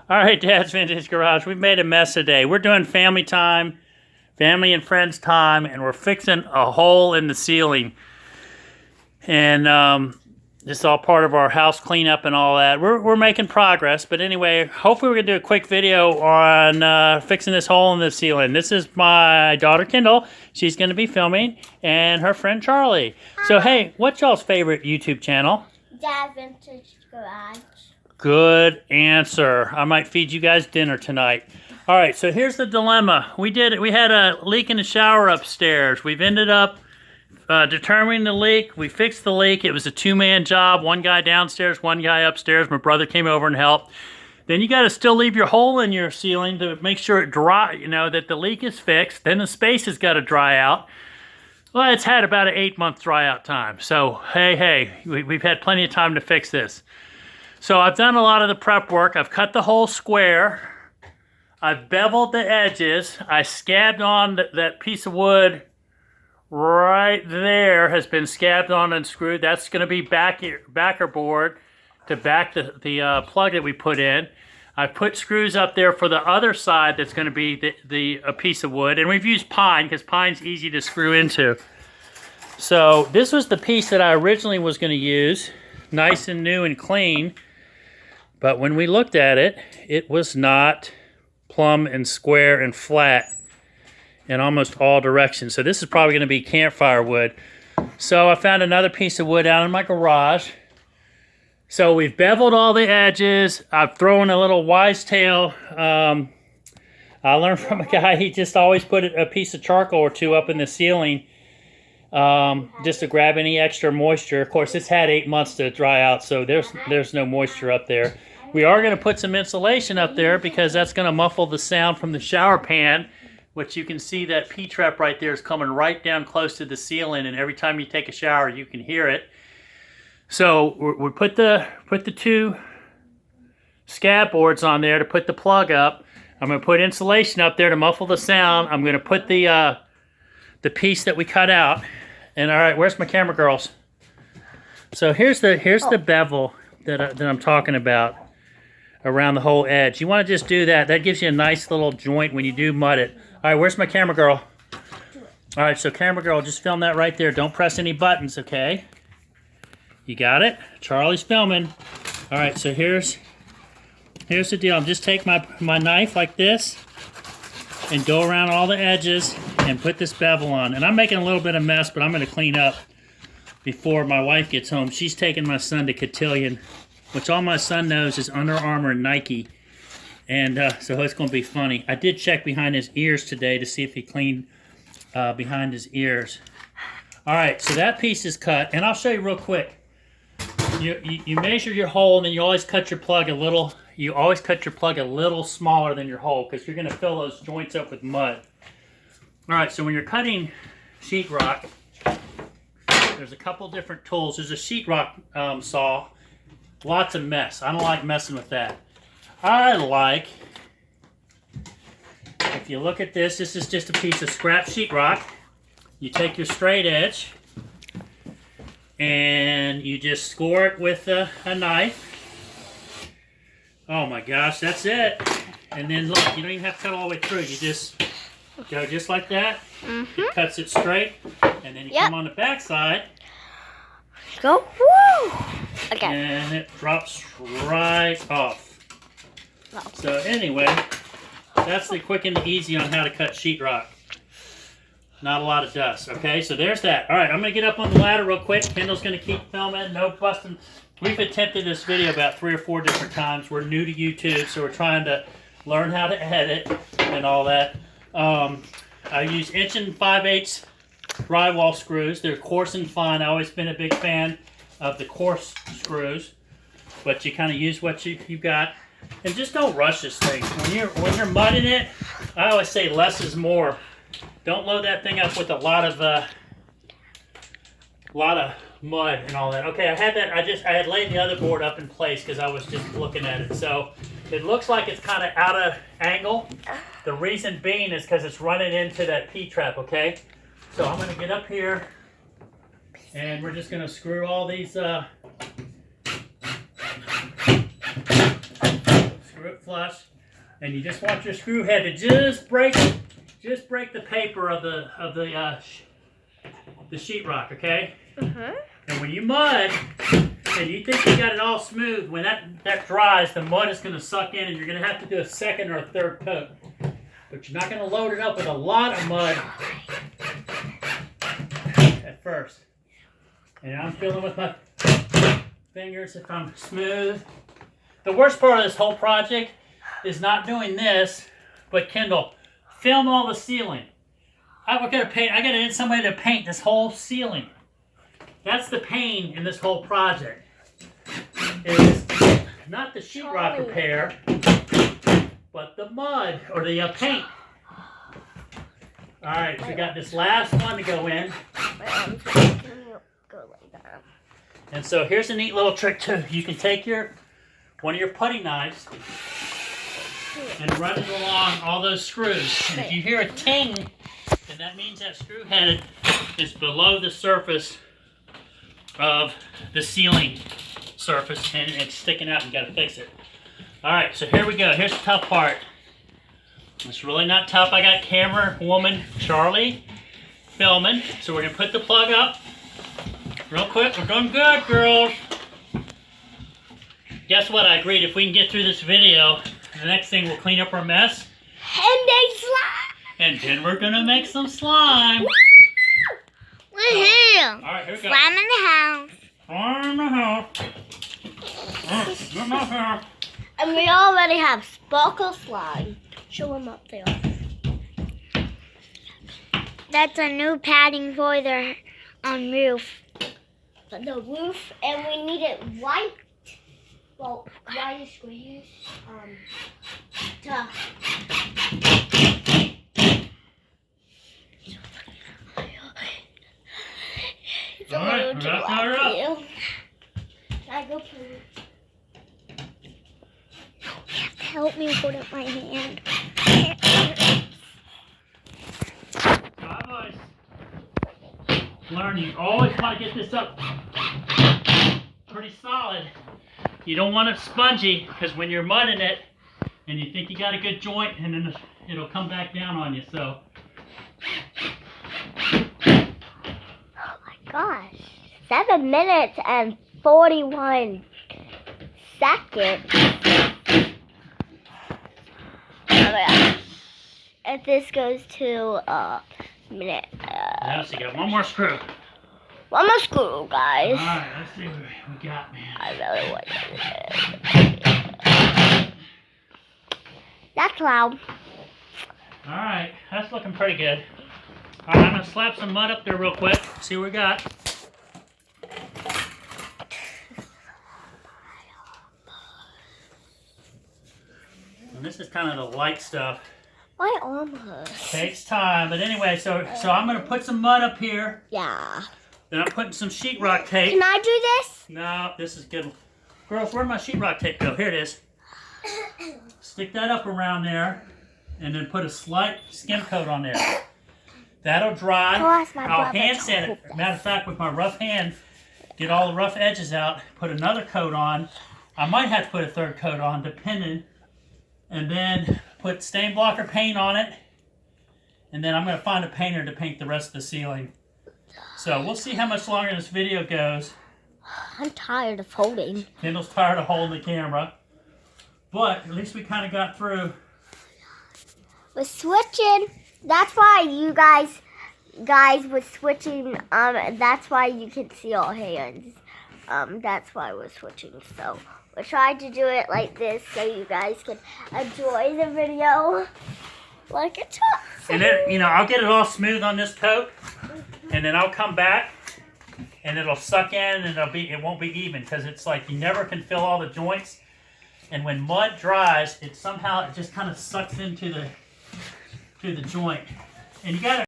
All right, Dad's Vintage Garage. We've made a mess today. We're doing family time, family and friends time, and we're fixing a hole in the ceiling. And this is all part of our house cleanup and all that. We're making progress, but anyway, hopefully we're gonna do a quick video on fixing this hole in the ceiling. This is my daughter Kendall. She's gonna be filming, and her friend Charlie. Hi. So hey, what's y'all's favorite YouTube channel? Dad's Vintage Garage. Good answer. I might feed you guys dinner tonight. All right, so here's the dilemma. We had a leak in the shower upstairs. We've ended up determining the leak. We fixed the leak. It was a two-man job. One guy downstairs, one guy upstairs. My brother came over and helped. Then you got to still leave your hole in your ceiling to make sure it dry, you know, that the leak is fixed. Then the space has got to dry out. Well, it's had about an 8-month dry out time. So, hey, we've had plenty of time to fix this. So I've done a lot of the prep work. I've cut the whole square. I've beveled the edges. I scabbed on that piece of wood right there has been scabbed on and screwed. That's going to be backer board to back the plug that we put in. I've put screws up there for the other side that's going to be a piece of wood. And we've used pine because pine's easy to screw into. So this was the piece that I originally was going to use. Nice and new and clean. But when we looked at it, it was not plumb and square and flat in almost all directions. So this is probably going to be campfire wood. So I found another piece of wood out in my garage. So we've beveled all the edges. I've thrown a little wisetail. I learned from a guy, he just always put a piece of charcoal or two up in the ceiling just to grab any extra moisture. Of course, this had 8 months to dry out, so there's no moisture up there. We are going to put some insulation up there because that's going to muffle the sound from the shower pan, which you can see that P-trap right there is coming right down close to the ceiling, and every time you take a shower, you can hear it. So we put the two scab boards on there to put the plug up. I'm going to put insulation up there to muffle the sound. I'm going to put the piece that we cut out. And all right, where's my camera girls? So here's the bevel that I'm talking about around the whole edge. You want to just do that. That gives you a nice little joint when you do mud it. All right, where's my camera girl? All right, so camera girl, just film that right there. Don't press any buttons, okay? You got it? Charlie's filming. All right, so here's the deal. Just take my knife like this and go around all the edges and put this bevel on. And I'm making a little bit of mess, but I'm going to clean up before my wife gets home. She's taking my son to Cotillion, which all my son knows is Under Armour and Nike. And so it's going to be funny. I did check behind his ears today to see if he cleaned behind his ears. All right, so that piece is cut. And I'll show you real quick. You measure your hole, and then you always cut your plug a little. You always cut your plug a little smaller than your hole because you're going to fill those joints up with mud. All right, so when you're cutting sheetrock, there's a couple different tools. There's a sheetrock saw. Lots of mess. I don't like messing with that. I like, if you look at this is just a piece of scrap sheetrock. You take your straight edge and you just score it with a knife. Oh my gosh, that's it. And then look, you don't even have to cut all the way through. You just go just like that. It cuts it straight. And then you come on the back side. Go. Woo! Okay. And it drops right off. No. So anyway, that's the quick and easy on how to cut sheetrock. Not a lot of dust. Okay, so there's that. All right, I'm going to get up on the ladder real quick. Kendall's going to keep filming. No busting. We've attempted this video about 3 or 4 different times. We're new to YouTube, so we're trying to learn how to edit and all that. I use 1 5/8 drywall screws. They're coarse and fine. I've always been a big fan of the coarse screws, but you kind of use what you got, and just don't rush this thing. When you're mudding it, I always say less is more. Don't load that thing up with a lot of mud and all that. Okay, I had laid the other board up in place because I was just looking at it. So it looks like it's kind of out of angle. The reason being is because it's running into that P-trap, okay? So I'm going to get up here and we're just going to screw all these flush, and you just want your screw head to just break the paper of the sheetrock, okay? And when you mud, and you think you got it all smooth, when that dries, the mud is going to suck in, and you're going to have to do a second or a third coat. But you're not going to load it up with a lot of mud at first. And I'm feeling with my fingers if I'm smooth. The worst part of this whole project is not doing this, but Kendall, film all the ceiling. I got to get somebody to paint this whole ceiling. That's the pain in this whole project. Is not the sheetrock repair, but the mud or the paint. All right, so we got this last one to go in. And so here's a neat little trick too. You can take one of your putty knives and run it along all those screws. And if you hear a ting, then that means that screw head is below the surface of the ceiling surface and it's sticking out and you got to fix it. Alright, so here we go. Here's the tough part. It's really not tough. I got camera woman Charlie filming. So we're going to put the plug up real quick. We're doing good, girls. Guess what? I agreed if we can get through this video, the next thing we'll clean up our mess. And make slime. And then we're going to make some slime. Woohoo! Alright, here we go. Slime in the house. Slime in the house. Get my hair. And we already have sparkle slime. Show them up there. That's a new padding for the roof. For the roof, and we need it white. Well, white squares. Alright, wrap her up. Can I go put it? You have to help me put it in my hand. Guys, learn you always want to get this up pretty solid. You don't want it spongy because when you're mudding it and you think you got a good joint and then it'll come back down on you. So. Oh my gosh. 7 minutes and 41 seconds. Oh my gosh. If this goes to a minute. Now, so you got one more screw. One more screw, guys. Alright, let's see what we got, man. I really want it. That's loud. Alright, that's looking pretty good. Alright, I'm going to slap some mud up there real quick. See what we got. And this is kind of the light stuff. My arm hurts. Takes time, but anyway, so I'm going to put some mud up here. Yeah. Then I'm putting some sheetrock tape. Can I do this? No, this is good. Girls, where'd my sheetrock tape go? Here it is. Stick that up around there, and then put a slight skim coat on there. That'll dry. I'll hand sand it. Matter of fact, with my rough hand, get all the rough edges out, put another coat on. I might have to put a third coat on, depending. And then put stain blocker paint on it. And then I'm going to find a painter to paint the rest of the ceiling. So we'll see how much longer this video goes. I'm tired of holding. Kendall's tired of holding the camera. But at least we kind of got through. We're switching. That's why you guys were switching. That's why you can see our hands. That's why we're switching. So we're trying to do it like this so you guys can enjoy the video like it's hot. And then, I'll get it all smooth on this coat. And then I'll come back and it'll suck in and it won't be even because it's like you never can fill all the joints. And when mud dries, it just kind of sucks into the joint. And you gotta